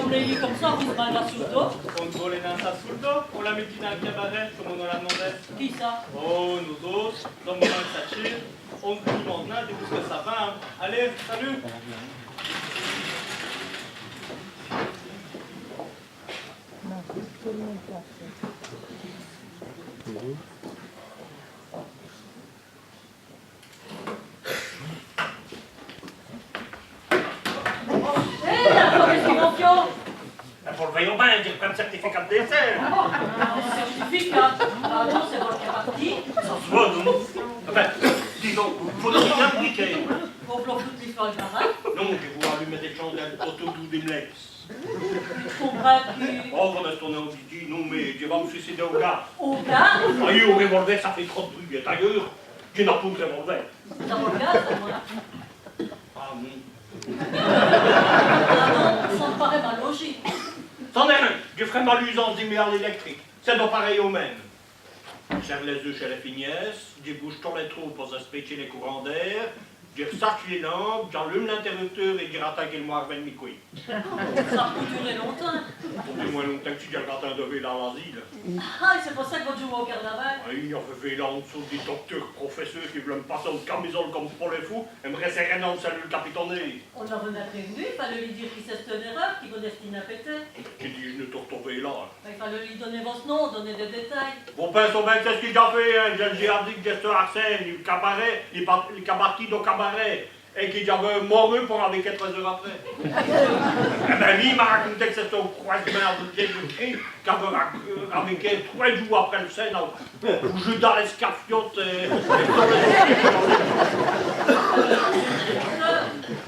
comme les comme ça, vous se la sul dos. Contrôler dans sa sul dos, on la met dans le cabaret, comme on la demandait. Qui ça? Oh, nous autres, dans mon sachet, on nous demande là, que ça va. Hein. Allez, salut. Pour le veillon bain, j'ai pris un certificat de décès. Certificat? Ah non, c'est bon qui est parti. Ça se voit, non? Enfin, dis donc, faut donc bien indiquer. Pour foutre les feuilles par là. Non, je vous allumer des chandelles autour du Dimlex. Tu comprends qui? Oh, on a tourné au dit, non, mais je vais me suicider au gars. Au gars? Ah oui, au revolver, ça fait trop de bruit. Et d'ailleurs, tu n'as pas de revolver. Ça va le gaz, moi. Ah non. Ah non, ça me paraît mal logique. C'en est un, je ferai ma l'usance d'immédiat électrique. C'est donc pareil au même. J'serre les œufs chez les fignesse, je bouge tous les trous pour aspecter les courants d'air, je ressache les lampes, j'allume l'interrupteur et je rattaque le moire avec mes couilles. Ça peut durer longtemps. Pour du moins longtemps que tu as le gratin de vélo à l'asile. Ah, c'est pour ça que vous jouez au carnaval? Oui, il y a fait vélo en dessous des docteurs, professeurs qui veulent me passer en camisole comme pour les fous et me resserrer dans le salut le capitaine. On l'avait prévenu, il fallait lui dire qu'il c'est une erreur, qu'il vous destine à péter. J'ai dit, je ne te retrouverai là. Il fallait lui donner votre nom, donner des détails. Vos pères sont bien, c'est ce qu'il a fait, hein. J'ai dit que j'étais Arsène, il cabaret, il cabarti au cabaret. Et qu'il y avait mort pour avec 3 heures après. Eh ben lui, il m'a raconté que c'était au croisement de Jésus-Christ, qu'avec 3 jours après le scène, où je dans l'escafiote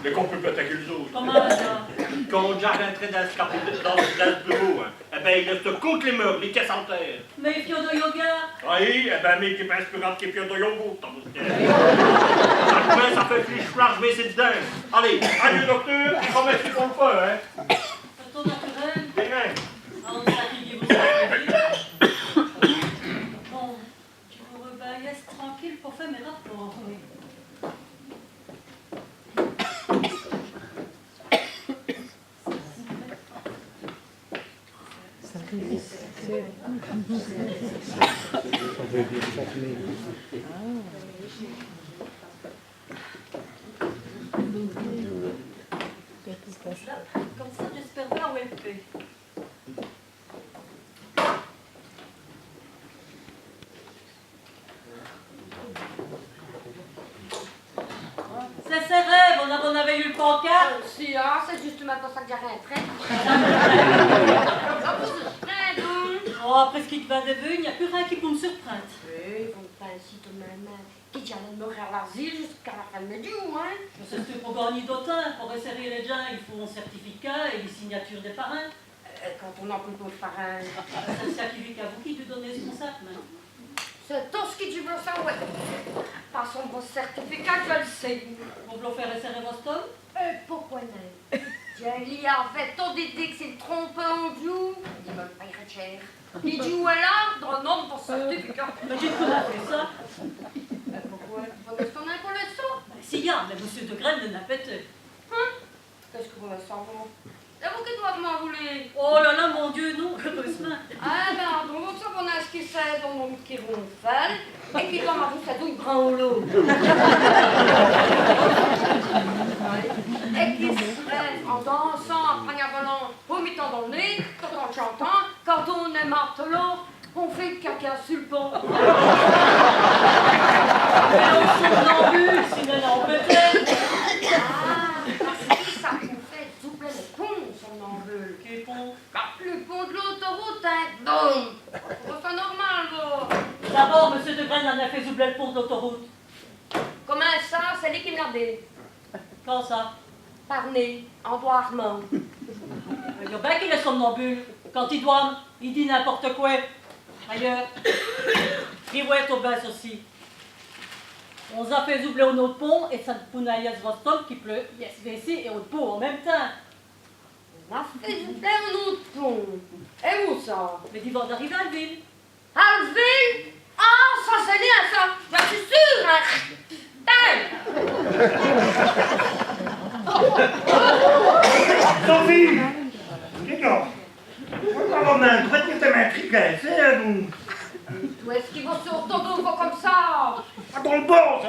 mais qu'on peut peut-être qu'ils autres. Comment ça? Quand j'arrêterai dans ce bureau, hein, eh ben il reste contre les meubles, les caisses en terre. Mais il y a de yoga. Oui, eh ben mais qui pense plus grave qu'il y a de yogourt. Ça fait fliche-flash, mais c'est dedans. Allez, adieu docteur, et remercie pour le feu, hein. C'est tout naturel. Bien. On s'acquitte vous savez. Bon, je vous rebaillesse tranquille pour faire mes rapports. Oui. Comme ça, j'espère bien où elle fait. C'est ses rêves, on avait eu le pancart. Si, ah, c'est justement pour ça que j'arrêterai. Oh, après ce qui te va de vue, il n'y a plus rien qui peut me surprendre. Oui, ils vont pas ainsi tout de même. Qui dit allait mourir à l'asile jusqu'à la fin de mes jours, hein? C'est ce que pour gagner d'autant, pour resserrer les gens, il faut un certificat et une signature des parrains. Quand on n'en peut pas de parrain. C'est le scientifique à vous qui te donne les concerts, maintenant. C'est tout ce qui dit ça, ouais. Par son bon certificat, je le sais. Vous voulez faire resserrer votre homme? Pourquoi non? Il y a fait tout des que c'est trompé en joue. Il me le paierait cher. Il joue à l'ordre, non, pour certificat. Mais j'ai tout fait ça. Pourquoi? Parce qu'on a pour le sang. Si, y a, mais monsieur de Graine n'a pété. Hein? Qu'est-ce que vous me savez? C'est vous qui doivent m'en vouloir. Oh là là, mon Dieu, non, heureusement. Ah ben, donc ça qu'on a ce qui fait, donc qui ronfle, et puis comme à vous, ça douille grand au lot. Et qui se fait en dansant, en prenant volant, au mi-temps dans le nez, tout en chantant, quand on est martelant, on fait caca sur le pont. Mais on somnambule, sinon on peut-être. Ah, parce que ça vous fait doubler le pont, somnambule. Quel pont? Le pont de l'autoroute, hein, boum. C'est pas normal, vous. D'abord, monsieur de Graine en a fait doubler le pont de l'autoroute. Comment ça, c'est lui qui me l'a dit. Quand ça? Par nez, en doigt Armand. Il y a bien qu'il est somnambule. Quand il doit, il dit n'importe quoi. Ailleurs, il va être au bain aussi. On a fait doubler un autre pont et ça ne peut pas Vostok qui pleut, SVC et autre pont en même temps. On a fait doubler un autre pont. Et où ça? Mais ils vont d'arriver à la ville. Alville? Ah, ça c'est bien ça. Je suis sûre, hein. Sophie! qu'est-ce que c'est, vous? Où est-ce qu'ils vont sur ton dos comme ça? Pas dans le bon, ça,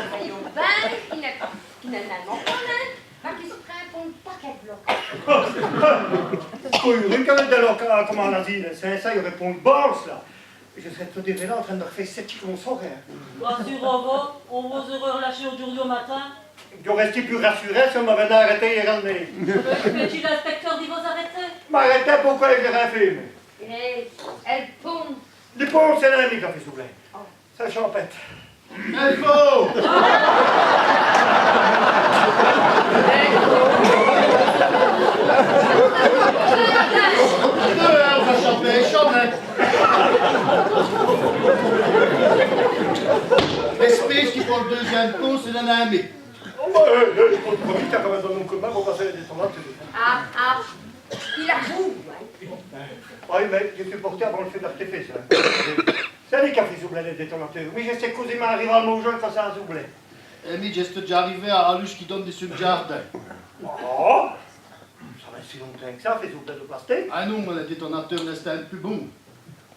Voyons ben, qui n'a pas qui se répondent pas qu'elle bloque. Oui, quand même, comment on a dit, c'est ça, il répond le boss, là. Je serais tout déjà là en train de refaire 7 chiffres mon horaire. Rassurez-vous, on vous aurait relâché aujourd'hui au matin. Je restais plus rassuré si on m'avait arrêté hier à l'année. Petit l'inspecteur dit vous arrêter. M'arrêter pourquoi je l'ai fait, mais. Et elle pompe. Les ponts, c'est l'ami qui a fait souffler. Ça champette. Info! 2 heures, va chanter, chante. L'espèce qui prend le deuxième pont, c'est l'anami. Oh, bah, je peux te promettre, t'as quand même donné un coup de main pour passer les descendants, c'est tout. Ah, il avoue. Oui, mais je suis porté avant le feu d'artifice. C'est lui qui a fait zoubler les détonateurs. Oui, je sais cousin m'arrive à mon jeu quand ça a zoublé. Amy, j'étais déjà arrivé à Aluche qui donne des sous de jardin. Oh! Ça va si longtemps que ça, fait zoubler de plastique. Ah non, mais le détonateur n'est un plus bon.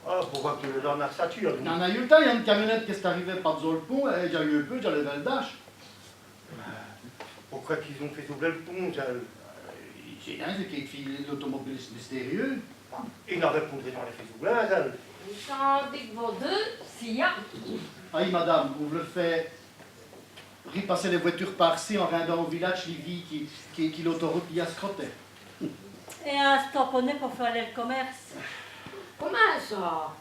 Ah, pourquoi tu le donnes à sa tue? Il y en a eu le temps, il y a une camionnette qui est arrivée par le pont, et j'ai eu un peu, j'allais vers le dash. Pourquoi qu'ils ont fait zoubler le pont, ça? C'est rien, c'est qu'il filé l'automobiliste mystérieux. Il n'a répondu dans les fait zoubler, ça. Vous sentez que vos deux, s'il y a. Ah oui, madame, vous le faites repasser les voitures par-ci en rendant au village Livy qui l'autoroute y a scroté. Et un tamponnet pour faire aller le commerce. Comment ça?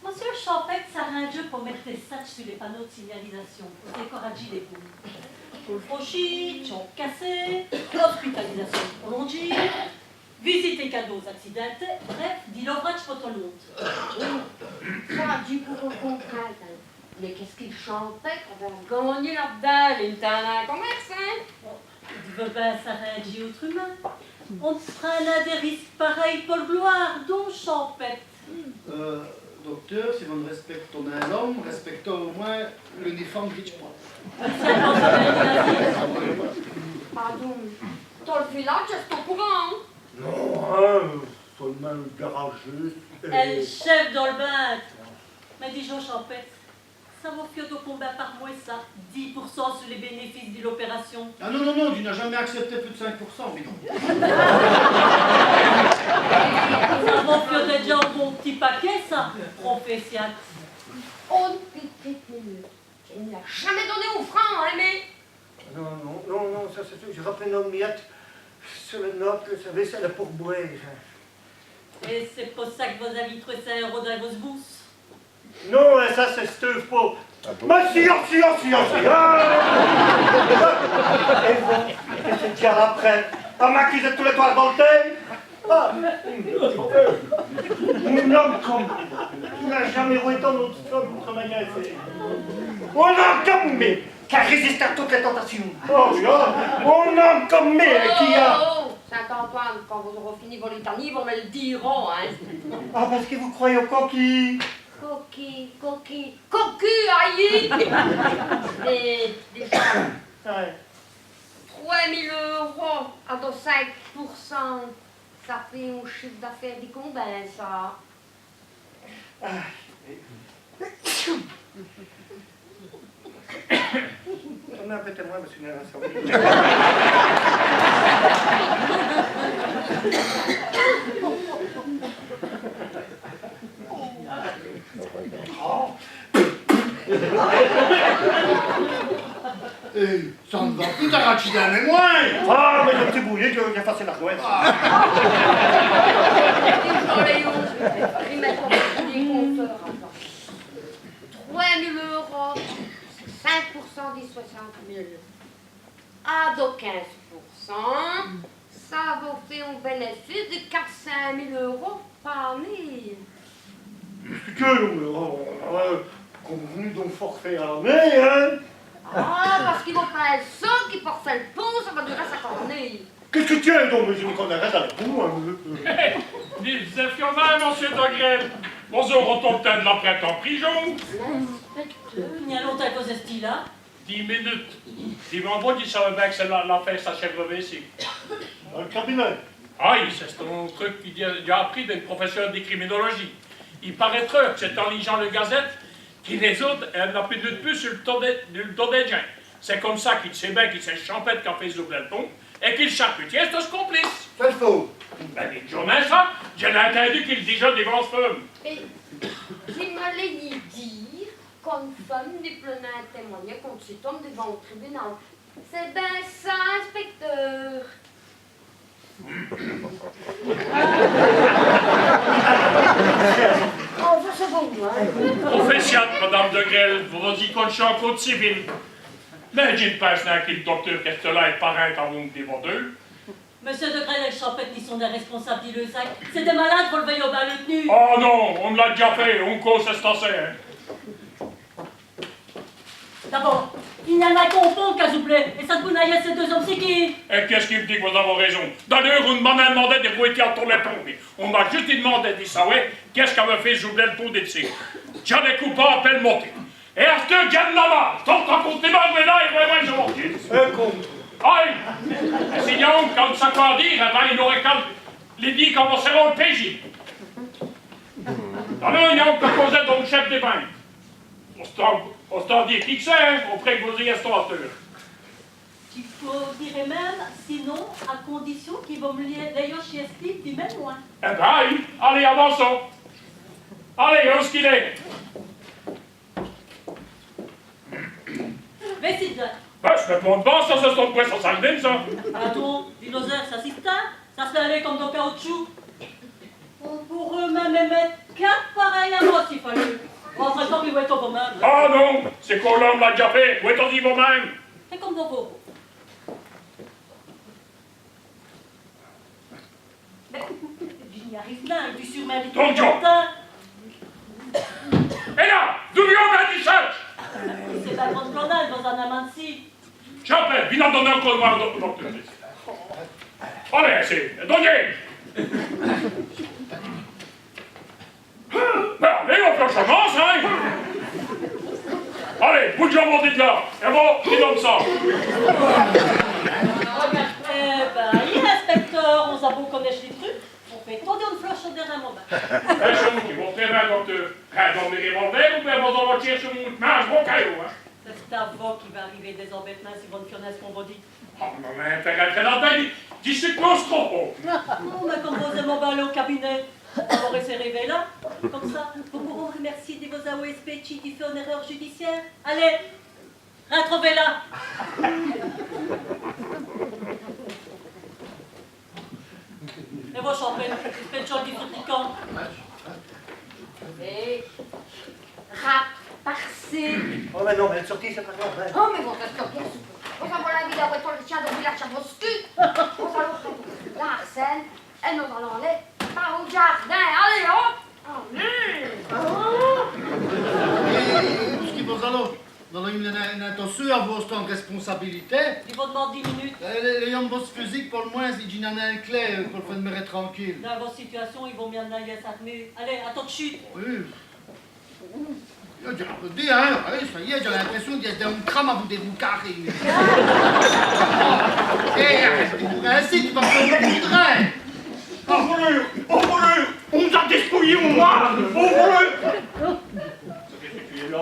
Monsieur Champette, ça a un jeu pour mettre des sacs sur les panneaux de signalisation. Pour décourager les boules. Paul franchi, champ cassé, hospitalisation prolongée, visite et cadeaux accidentés, bref, dit l'ouvrage photolonte. Ça, du coup, on comprend. Mais qu'est-ce qu'il chantait qu'on va gagner là-dedans? Il était un commerce, hein? Il veut bien s'arranger autre humain. On prend des risques pareils pour le gloire, donc Champette. Docteur, si vous ne respectez un homme, respectez au moins l'uniforme Rich Point. Pardon. Dans le village, est-ce au courant? Non, hein, seulement le garageux. Elle chef dans le bain. Mais dis Jean Champette, ça vaut fier de combat par mois ça, 10% sur les bénéfices de l'opération. Ah non, non, non, tu n'as jamais accepté plus de 5%, mais non. Ça vaut fier déjà un bon petit paquet ça, professionnel. Oh, petite minute. Il ne l'a jamais donné au franc, hein, mais... Non, ça c'est tout. Je rappelle nos miettes sur le note, vous savez, c'est le pourboire. Et c'est pour ça que vous avez trouvé 5 € dans vos bourses. Non, ça c'est Steve pas. Mais si. Et bon, qu'est-ce que tu as après? On m'accuse tous les toits dans le thé? Ah, un homme comme... Tu n'as jamais roué dans notre femme contre ma gueule. Un homme comme mais qui a résisté à toutes les tentations. Oh, un homme comme mais qui a... Oh, Saint-Antoine, quand vous aurez fini vos litanies, vous me le diront, hein. Ah, parce que vous croyez au coquille. Cocu, aïe. Et déjà, Ouais. 3 000 € à 5%, ça fait un chiffre d'affaires de combien, ça? On a peut-être moins, monsieur Nérançon. Ça ne va plus t'arracher la mémoire. Ah, mais le petit bouillet, j'ai effacé la rouette. Dans les 11, je vais mettre les compteurs. 3 000 €, 5% des 60 000. À de 15%, ça va faire un bénéfice de 400 000 € par année. Que nous, convenu d'un forfait armé, hein? Ah, parce qu'ils vont faire ça, qu'ils portent le pont, ça va durer 50 années. Qu'est-ce que tu es donc, mais je me connais dans le bout, hein? Disait Fiona, monsieur Dogrel. Bonjour, on tombe de la prête en prison. Il y a longtemps que ce style-là. 10 minutes. Dis-moi, bon, il savait bien que c'est l'affaire s'achèverait ici. Dans le cabinet. Aïe, c'est un truc qu'il a appris d'une professeure de criminologie. Il paraîtrait que c'est en lisant le Gazette qu'il les autres, elle n'a plus de plus sur le dos des gens. C'est comme ça qu'il sait bien qu'il s'est champêtre quand fait ouvrir le pont et qu'il charcutier c'est ce complice. C'est faux. Ben, les journées, ça, j'ai entendu qu'il déjà des grosses femmes. Et il me l'a dit dire qu'une femme n'est plus à témoigner contre cet homme devant le tribunal. C'est bien ça, inspecteur. Oh, ça c'est bon, hein? Officiate, Madame de Grelle, vous vous dites qu'on est en code civil. Mais j'ai pas que le docteur Castellan est parent en monde des deux. Monsieur de Grelle et Champette n'y sont des responsables, dit le sac. C'est des malades pour le veiller au bal de tenue. Oh non, on me l'a déjà fait, on cause c'est assez, hein. D'abord, il n'y en a qu'au pont, Casoublé, et ça te bounaillait ces deux hommes, c'est qui? Et qu'est-ce qui me dit que vous avez raison? D'ailleurs, on m'a demandé de vous étiez en tournée pont. On m'a juste demandé, dit ça, ouais, qu'est-ce qu'avait fait j'oubliais le pont d'ici? J'en ai coupé à peine monté. Et à ce que gagne là-bas, je t'en compte les mains, mais là, il va je m'en Un con. aïe! Et si Yaoum, comme ça quoi dire, eh ben, il aurait qu'à les dire comment c'est le PJ. Alors, Yaoum, que causait donc le chef des bains. On s'en dit qui que c'est, hein, auprès que vous y restaurateurs. Tu dirais même, sinon, à condition qu'ils vont me d'ailleurs chez Steve du même loin. Eh ben, allez, avançons. Allez, où est-ce qu'il est? Mais c'est bien. Ben, je me montre pas, ça, c'est son poisson sanguine, ça. Attends, dinosaure, ça c'est ça se fait aller comme dans caoutchouc. On pourrait même mettre 4 pareils à moi s'il fallait. Entre-temps, il va être vous-même. Ah non, c'est qu'on l'homme l'a déjà fait. Où est-on dit vous-même? C'est comme dans vos. Mais, je n'y arrive pas, il est sur ma vie. Ton Dieu. Et là, d'où vient on dit ça? C'est pas grande scandale dans un amanci. J'appelle, viens en donner encore voir au docteur. Allez, c'est, donnez. Ben, allez, on commence, hein? Allez, bout de jambon, dites là. Et bon, dis donc ça. Eh ben, il inspecteur, on a beau connaître les trucs, on fait tourner une floche sur derrière mon bain. Les choses qui vont faire un docteur. Dans mes revolvers ou bien vous en tirer sur mon manche, mon caillou, hein? C'est à vous qui va arriver des embêtements si vous ne connaissez ce qu'on vous dit. Oh, mais faire un très dans dis c'est close trop. Non, mais comme vous aimez aller au cabinet, vous aurez ces rêves là, comme ça, vous pourrez remercier de vos AOSP qui fait une erreur judiciaire. Allez, retrouvez-la. Et vos champagnes, faites chose du fabricant. Et raparsé. Oh, mais non, mais elle est sortie, c'est pas grave. Oh, mais bon, parce que bien sûr. On s'en va la vie d'avoir le chien de village à Moscou. On s'en va la Arsène. Et nous allons aller par au jardin. Allez, hop! Puisqu'ils vont alors, dans une intention à votre responsabilité, Il vous demande 10 minutes. les hommes boss physique pour le moins, ils n'en ont un clé pour le faire me tranquille. Dans votre situation, ils vont bien aller s'armer. Allez, attends de chute. Oui. J'ai applaudi, hein. Allez, ça y est, j'ai l'impression qu'il y a un crame à vous déroucarrer. Et ainsi, tu vas me faire le train. Au voleur, on nous a despouillé, moi, au voleur. Qu'est-ce que tu es là,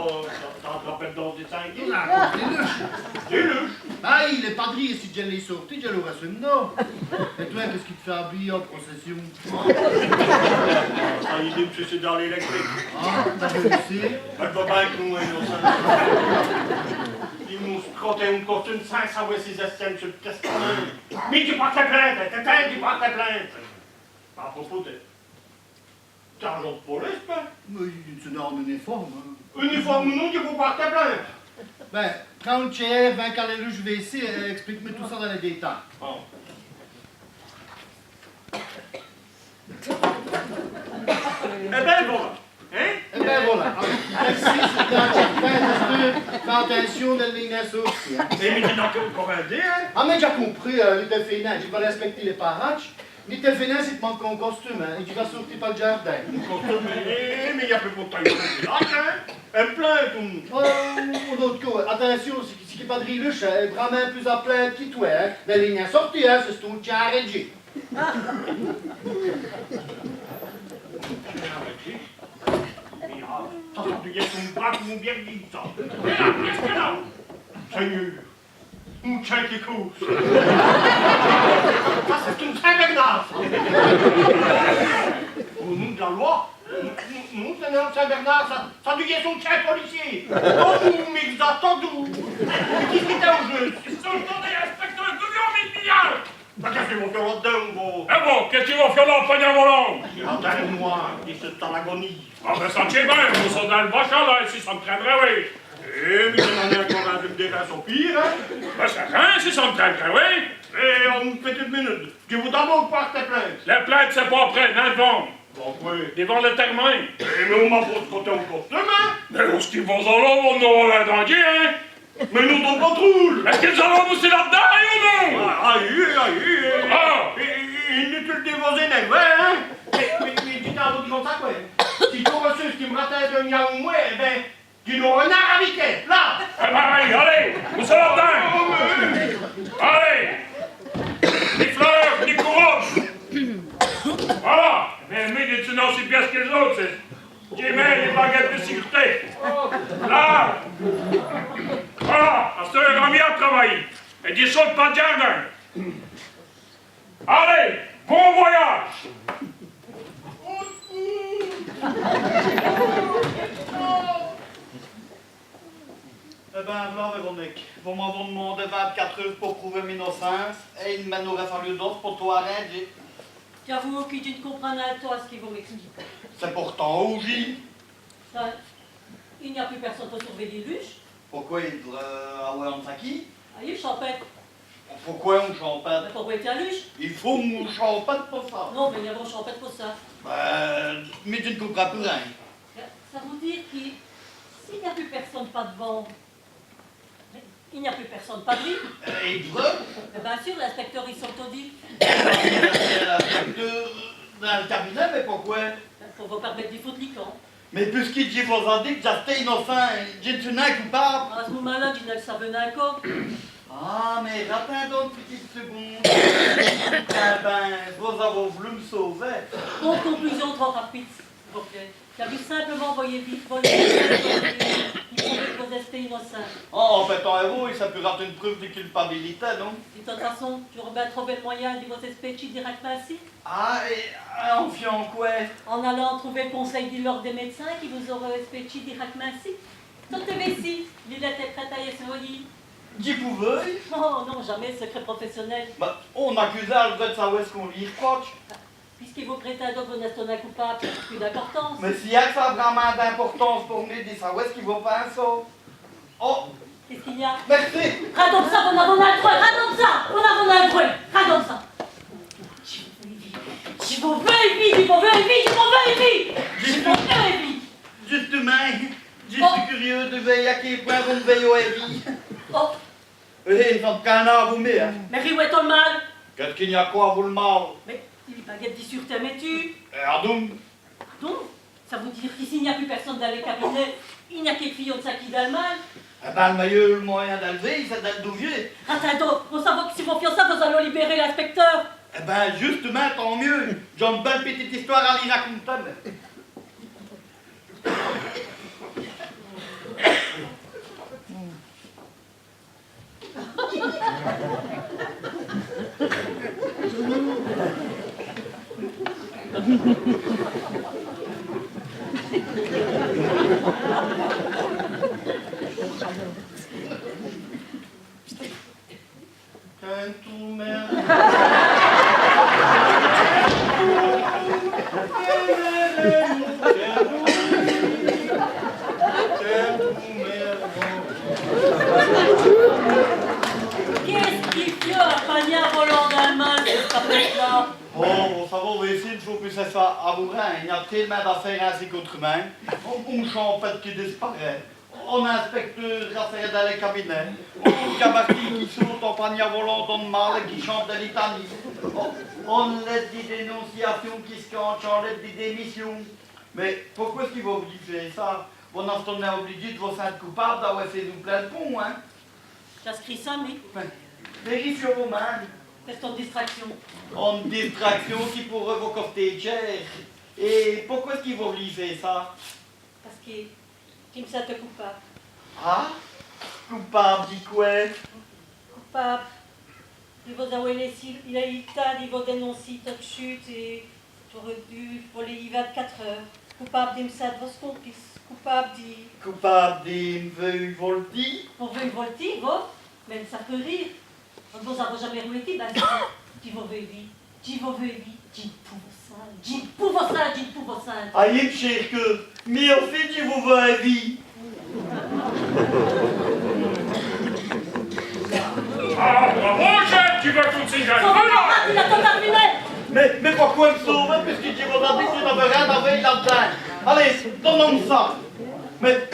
t'en rappelles dans des cinq? Là, des louches. Des louches. Ah, il est padri, et si je l'ai sorti, je l'aurais su non. Et toi, qu'est-ce qui te fait habiller en procession? Ah, il dit que c'est dans l'électrique. Ah, t'as réussi? Elle va bien que nous, innocents. Ils nous scrotaient une costume sans savoir ses estimes sur le testament. Mais tu portes la plainte, t'éteins, tu portes la plainte. À propos de... T'es agent de police, ben? Mais tu n'as en uniforme, hein. Uniforme ou non, tu peux porter plainte. Ben, prends une chair, 20 calés, je vais ici, explique-moi tout ça dans les détails. Bon. Eh ben voilà. Hein? Eh ben voilà. Merci, c'est dans le jardin, fais attention de l'ignace aussi, hein. Et mais t'es dans encore un dé, hein? Ah, mais j'ai compris, l'île finance, je vais respecter les parages. L'île finance, il te manque un costume, hein, et tu vas sortir par le jardin. Un costume, mais il y a plus pour taille. Hein? Un plainte ou... Oh, d'autre côté, attention, ce qui est pas de riluche, vraiment plus à plainte que toi, hein. Mais l'île sortie, hein, c'est tout, tu as arrêté. Ça du gars son bras qui m'ont bien dit ça. Seigneur, mon chien qui couche. Ça c'est une Saint-Bernard. Au nom de la loi, nous, Seigneur Saint-Bernard, ça du gars son chien policier. Oh, mais ils attendent où? Qu'est-ce qui était au jeu? Ils sont tournés, inspecteur, 2 milliards. Bah, qu'est-ce qu'ils vont faire là-dedans, gros? Eh bon, qu'est-ce qu'ils vont faire là, panier volant? Attends-moi, ils sont en agonie. Ah ben ça tient bien, nous sommes dans le bachan là, ici, ça me traînerait, oui. Eh, mais j'en ai encore un de me déranger au pire, hein? Ben ça craint, si ça me traînerait, oui. Eh, on me fait une minute. Je vous d'abord pas tes plaintes. La plainte, c'est pas prêt, non, devant. Bon, oui. Devant le termin. Eh, mais on m'a pas côté encore demain. Mais où est-ce qu'ils vont en là, on aura un danger, hein? Mais nous t'en patrouille. Est-ce qu'ils allons aussi là-dedans, ou non? Aïe. Ah! Inutile de vos énerves, hein? Mais dites à votre comme ça, quoi. Si tu reçus ce qui me ratait de Niaou, eh ben, tu n'auras rien à raviquer, là. Eh ben, allez, où c'est là-dedans? Allez! Ni fleurs, ni couronne! Voilà! Mais des tunnels aussi pièces que les autres, c'est... J'ai mis les baguettes de sécurité! Là! Voilà! À ce temps, on vient travailler! Et des choses pas de jardin! Allez! Bon voyage! Eh ben, voilà, Véronique. Vous m'avez demandé 24 heures pour prouver mon innocence, et il m'en aurait fallu d'autres pour toi arranger. J'avoue que tu ne comprends pas toi ce qu'ils vont m'expliquer. C'est pourtant Ouji. Ça, il n'y a plus personne pour surveiller Luche. Pourquoi il devrait avoir un saki? Allez, champêtre. Pourquoi on champette? Mais pourquoi était à Luche? Il faut mon champette pour ça. Non, mais il y a bon champêtre pour ça. Ben, mais tu ne comprends plus rien. Ça veut dire qu'il s'il n'y a plus personne pas devant, il n'y a plus personne pas de vie. Et il devrait? Eh bien sûr, l'inspecteur il s'autodit. L'inspecteur dans le cabinet, mais pourquoi? Pour vous permettre d'y foutre les camps. Mais puisqu'il dit vos indices, j'étais innocent, j'ai tué un coupable. À ce moment-là, tu n'as que ça venait encore. Ah, mais attends une petite seconde. Eh ben, vous avez voulu me sauver. Donc, conclusion trop rapide. Ok. Tu as vu simplement voyer vite, il prouvait que vous étiez innocent. Oh, en fait, en héros, il s'est pu rater une preuve de culpabilité, non? De toute façon, tu aurais bien trouvé le moyen de vous espécher directement ici. Ah, et en fiant quoi? En allant trouver le conseil du l'ordre des médecins qui vous aurait espéché directement ici. Tout est ici. L'île était prête à y essayer. J'y pouvais? Oh non, jamais, secret professionnel. Bah, on accusait Albert de savoir ce qu'on lui reproche. Puisqu'il vous prétend que vous n'êtes pas coupable, ça n'a plus d'importance. Mais s'il y a que ça a vraiment d'importance pour nous de savoir ce qu'il va faire, ça. Oh, Qu'est-ce qu'il y a? merci! Radonne ça, on a un truc! Radonne ça! On a un truc! Radonne ça! Je vous veux vite! Justement, je suis curieux de veiller à quel point vous me veillez au vie. Oh, Oui, ils sont canards, vous mais, hein. mais où est ton mal? Qu'est-ce qu'il y a quoi, vous le mal? Mais il baguette dit sur ta tu. Ardoum, Donc, ça veut dire qu'ici il n'y a plus personne dans les cabinets, il n'y a que les filles de ça qui dans le mal. eh ben, le meilleur moyen d'élever, c'est d'être douvier. Attends donc, pour savoir que si vous faites ça, vous allez libérer l'inspecteur. Eh ben, justement, tant mieux. J'ai une belle petite histoire à lui raconter. Qu'est-ce qu'il fait un panier volant dans le mal, cette tapette-là? Oh, vous savez, on va essayer de faire que ça soit avoué. Il y a tellement d'affaires ainsi qu'autrement. On champette qui disparaît. On inspecteur affaire dans les cabinets. On cabaretier qui saute en panier volant dans le mal et qui chante de litanie. On laisse des dénonciations qui se canchent, on laisse des démissions. Mais pourquoi est-ce qu'il va obliger ça? On en est obligé de vous faire coupable d'avoir fait nous plein de pont, hein? J'inscris ça, lui. Vérifiez vos mains. C'est ton distraction. Une distraction qui pourrait vous coûter cher. Et pourquoi est-ce qu'il va lui faire ça? Parce qu'il me sent coupable. Ah? Coupable, dit quoi? Coupable. Il va avoir il a eu le temps, il va dénoncer ta chute et j'aurais dû voler y 24 heures. Coupable de me sent votre complice. Coupable de... Coupable d'une veuille voltige? Pour veut volter, va. Même ça peut rire. On ne va jamais roulé, ben tu vas vivre. Tu vas vivre. Tu pouvoir ça. Aïe, cher que, mais en fait, je vous veux à vie. Ah, bravo, chef, tu vas toutes ces jeunes. Il a tout terminé. Mais pourquoi me sauver? Parce que je vous ai dit que je n'avais rien à faire là-dedans. Allez, donne-moi ça. Mais,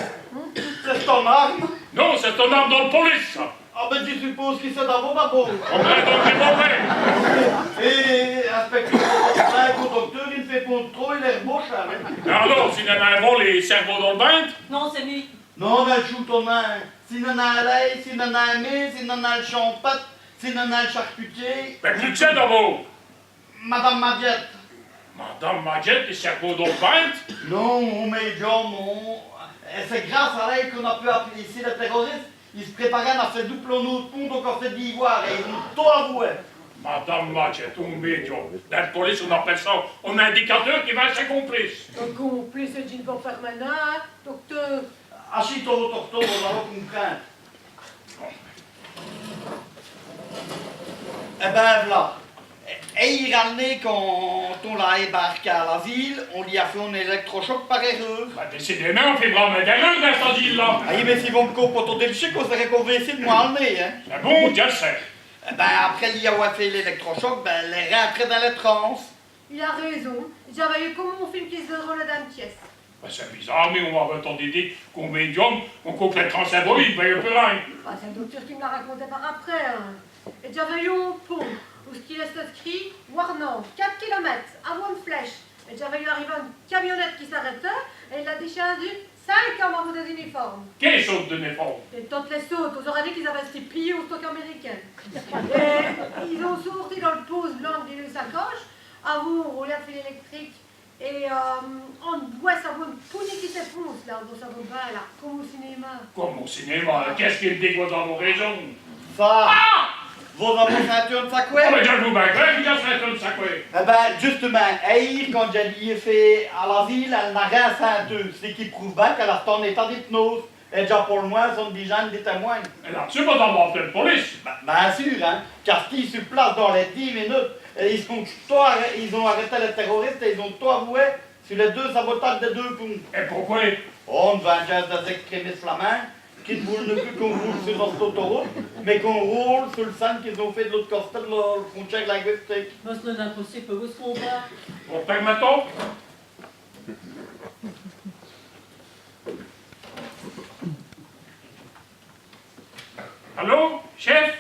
c'est ton arme? Non, c'est ton arme dans le police, ça. Ah ben, je suppose que c'est d'abord. On a donc des mauvais. Et, inspecteur, au docteur, il ne fait pas trop, il est beau, cher. Non, si nous avons les cerveaux dans le bain, Non, c'est lui. Non, mais chou ton main. Si n'en a l'ail, si n'en a aimé, si n'en a le champêtre, si n'en a le charcutier. mais plus que ça d'abord. Madame Madiette. Madame Madjette, les cerveaux dans le bain. Non, mais John, non. C'est grâce à elle qu'on a pu appeler ici les terroristes. Ils se préparaient à faire double autre pont au Corset d'Ivoire et ils ont tout avoué. Madame Madjette, on met, John. Dans la police, on appelle ça un indicateur qui va être ses complices. Un complice d'une bonne permanente, docteur. Achille au torto, on va comprendre. Eh ben, voilà. Et il ramenait quand on l'a ébarqué à la ville, on lui a fait un électrochoc par erreur. Bah, décidément, on fait vraiment d'erreur dans cette île-là. Ah, mais s'ils vont me comporter le chic, on serait convaincu de moi le nez, hein. C'est bon, Dieu le sait. Eh ben, après lui avoir fait l'électrochoc, ben, elle est rentrée dans les trans. Il a raison. J'avais eu comme mon film qui se déroule dans une pièce. Bah, c'est bizarre, mais on va entendu dire qu'on médium, on coupe les transsymboliques, il paye un peu rien. Bah, c'est le docteur qui me l'a raconté par après. Hein. Et j'avais eu un pont où ce qui reste écrit Warnant, 4 km, avant une flèche. Et j'avais eu arriver une camionnette qui s'arrêtait et il a descendu 5 hommes en des uniformes. Quelle sorte de uniforme? Et toutes les sautes, on aurait dit qu'ils avaient été pliés au stock américain. Et ils ont sorti dans le pose blanc d'une sacoche, à vous, au lieu de fil électrique. Et on voit ça, une poignée qui s'éponce là, dans sa bain là, comme au cinéma. Comme au cinéma, qu'est-ce qu'il dégoûte dans vos raisons? Ça, Ah! vos amours ceinture de sa Oh, mais couette? je vous baguerai, il a fait comme ça, quoi. Eh ben, justement, hier, quand je lui ai fait à la ville, elle n'a rien ceinture. C'est qui prouve bien qu'elle a fait en état d'hypnose. Et déjà pour le moins, sont des gens des témoins. Et là-dessus, madame, on fait de police. Bien sûr, hein. Castille sur place dans les 10 minutes. Et ils ont arrêté les terroristes et ils ont tout avoué sur les 2 sabotages des 2 ponts. Et pourquoi? Oh, une vengeance des extrémistes flamands qui ne voulaient plus qu'on roule sur notre autoroute, mais qu'on roule sur le sang qu'ils ont fait de l'autre côté de la frontière linguistique. Moi, c'est impossible, où est-ce qu'on va? Bon, permettons. Allô, chef?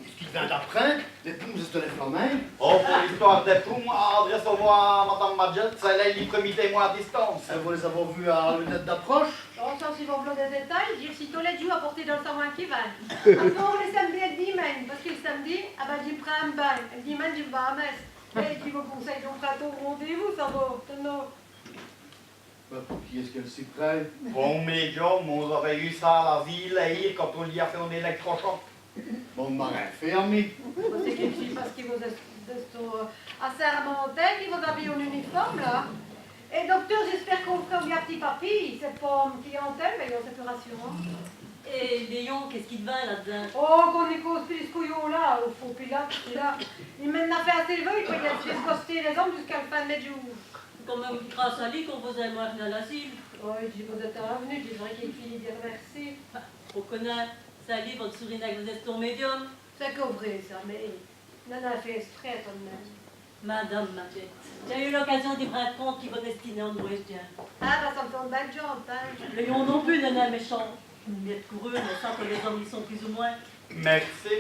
Ce qui vient d'après, les poules de les flamins. Oh, pour l'histoire des ponts, adresse au revoir à Madame Madjette, c'est là les premiers témoins à distance. Vous les avez vus à la lunette d'approche. Alors ça, si vous voulez des détails, dire si tous les jours apporter dans le savon qui va. Encore les samedis et dimanches, parce que le samedi, ah ben, j'y prends un bain, et le dimanche, j'y vais à la messe. Et qui vous conseille de prendre au rendez-vous, ça va, non. Qui est-ce qu'elle s'y prête? Bon médium, on aurait eu ça à la ville hier quand on lui a fait un électrochoc. Bon, marin fermé. C'est quelque chose parce qu'ils vous assermenté, qu'ils vous habillent en uniforme, là. Et docteur, j'espère qu'on fait un petit papy. C'est pas une clientèle, mais c'est plus rassurant. Et Léon, qu'est-ce qu'il te va là-dedans? Oh, qu'on est costé ce couillon-là, au faux pilote, là. Il mène l'affaire assez élevé, il peut y aller se coster les hommes jusqu'à la fin de mes jours. Comme grâce à lui qu'on vous a moi à l'asile. Oui, je vous êtes revenu, je dirais qu'il finit de dire merci. On connaît Sally, votre sourire avec vous êtes ton médium. C'est qu'au vrai, ça, mais non, a fait exprès, tout de même. Madame Madjette, j'ai eu l'occasion d'y prendre compte qui va destiner en Ouest. Ah, bah, ça me fait une belle jambe, hein. Léon non plus, nana méchant. Il est coureux, mais ça que les hommes ils sont plus ou moins. Merci.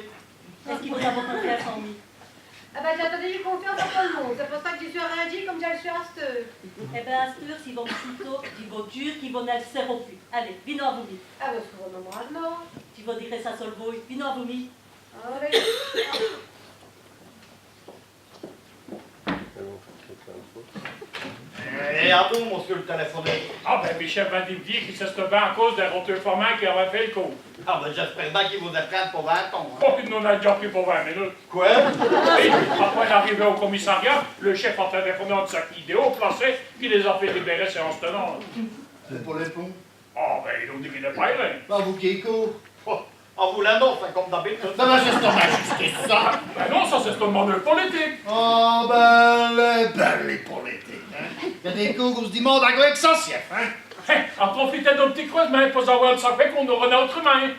Est-ce qu'il vous a pas confiance en lui? Ah ben j'ai attendu eu confiance à tout le monde, c'est pour ça que je suis arrangée comme je le suis à cette heure. Eh bien, à cette heure, s'ils vont plutôt, qu'ils vont dur, qu'ils vont être serre au plus. Allez, viens à vous mis. Ah ben c'est vraiment non. Tu vas dire ça sur le boy, viens à vous mis. Allez. Et à vous, monsieur le téléphoniste. Ah ben Michel va me dire qu'il s'est stoppé à cause d'un roteux formant qui avait fait le coup. Ah ben j'espère bien qu'il vous a pris pour 20 ans. Hein. Oh, il nous a déjà pris pour 20 minutes. Quoi? Et après l'arrivée au commissariat, le chef a téléphoné en sac vidéo placé, qui les a fait libérer séance tenante. C'est pour les ponts. Oh ben ils ont dit qu'il n'est pas aimé. Pas vous qui est court. Oh, en vous l'annonce, hein, comme d'habitude. Ça va, c'est juste ça. Ben non, ça c'est seulement de politique. Oh, les politiques, hein. Il y a des cours où on se demande à quoi que ça sief, hein. À profiter d'un petit creusement pour avoir le sapin qu'on aura notre main.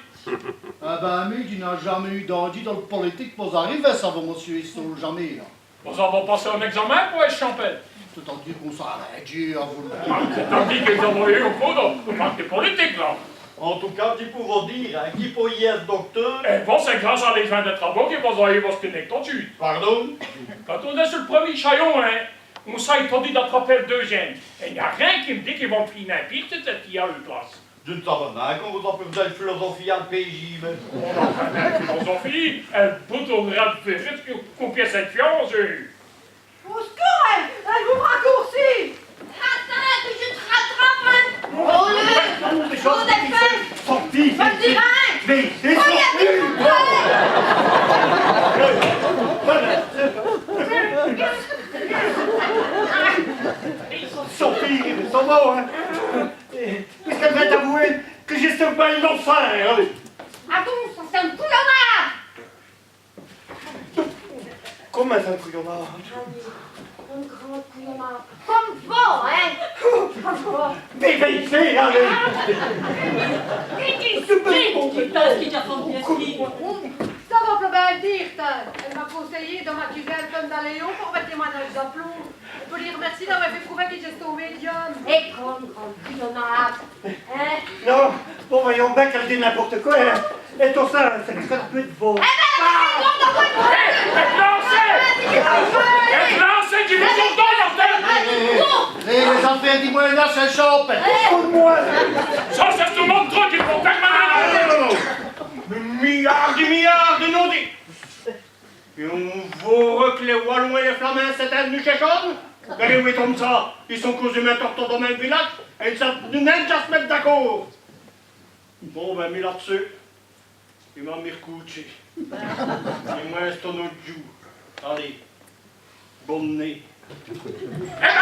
Ah ben, mais tu n'as jamais eu d'envie dans le politique pour arriver, ça va, monsieur, ils sont jamais, là. Nous avons passé un examen pour être champêtre. Tout en dit qu'on s'arrête, Dieu, à vous le C'est-à-dire qu'ils ont eu au cours de parti politique, là. En tout cas, tu peux vous dire, hein, qui peut y être docteur. Et bon, c'est grâce à l'examen de travaux qu'ils vont avoir votre électitude. Pardon? Quand on est sur le premier chaillon, hein, on s'est dit d'attraper le deuxième. Et il n'y a rien qui me dit qu'ils vont finir un pire, c'est cette qui a eu place. Je ne sais pas, quand vous en faisait une philosophie à le PJ, mais... La philosophie, elle boutonnerait de faire qu'on pièce cette fiance. Au secours, elle vous raccourcit. Attends, que je te rattrape, hein. Oh, le... Trop d'effets. Sorti! Pas de divin. Vite! Oh, il y a des Sophie, ils sont morts, hein! Puisqu'elle va t'avouer que j'ai ce bain d'enfer, allez! Ah bon, ça c'est un couillonnard. Comment ça, couillonnard? Un grand couillonnard. Comme fort, hein. Vite, allez! Qui passe, qui t'a fait bien ski. Ça va pas bien le dire, elle m'a conseillé de m'accuser Elton d'Aléo pour mettre les témoignages d'aplomb. On peut lui remercier d'avoir fait prouver qu'il était au médium. Et comme grand couillonnard. Hein. Non, bon, voyons bien qu'elle dit n'importe quoi, hein. Et tout ça, c'est que ça peut être beau. Eh ben, Lancez du Les enfants du Moyen-Âge, c'est champêtre. Écoute-moi! Ça, c'est tout le monde trop qu'ils vont permanent. Milliards de non-dits! Et on voit que les Wallons et les Flamands s'éteignent du Chéchon? Regardez où ils tombent ça! Ils sont causés maintenant dans le même village et ils savent déjà se mettre d'accord! Bon, ben, mis là-dessus, il m'a mis recouché. Il me reste un autre jour. Allez, bonne nez. Allez,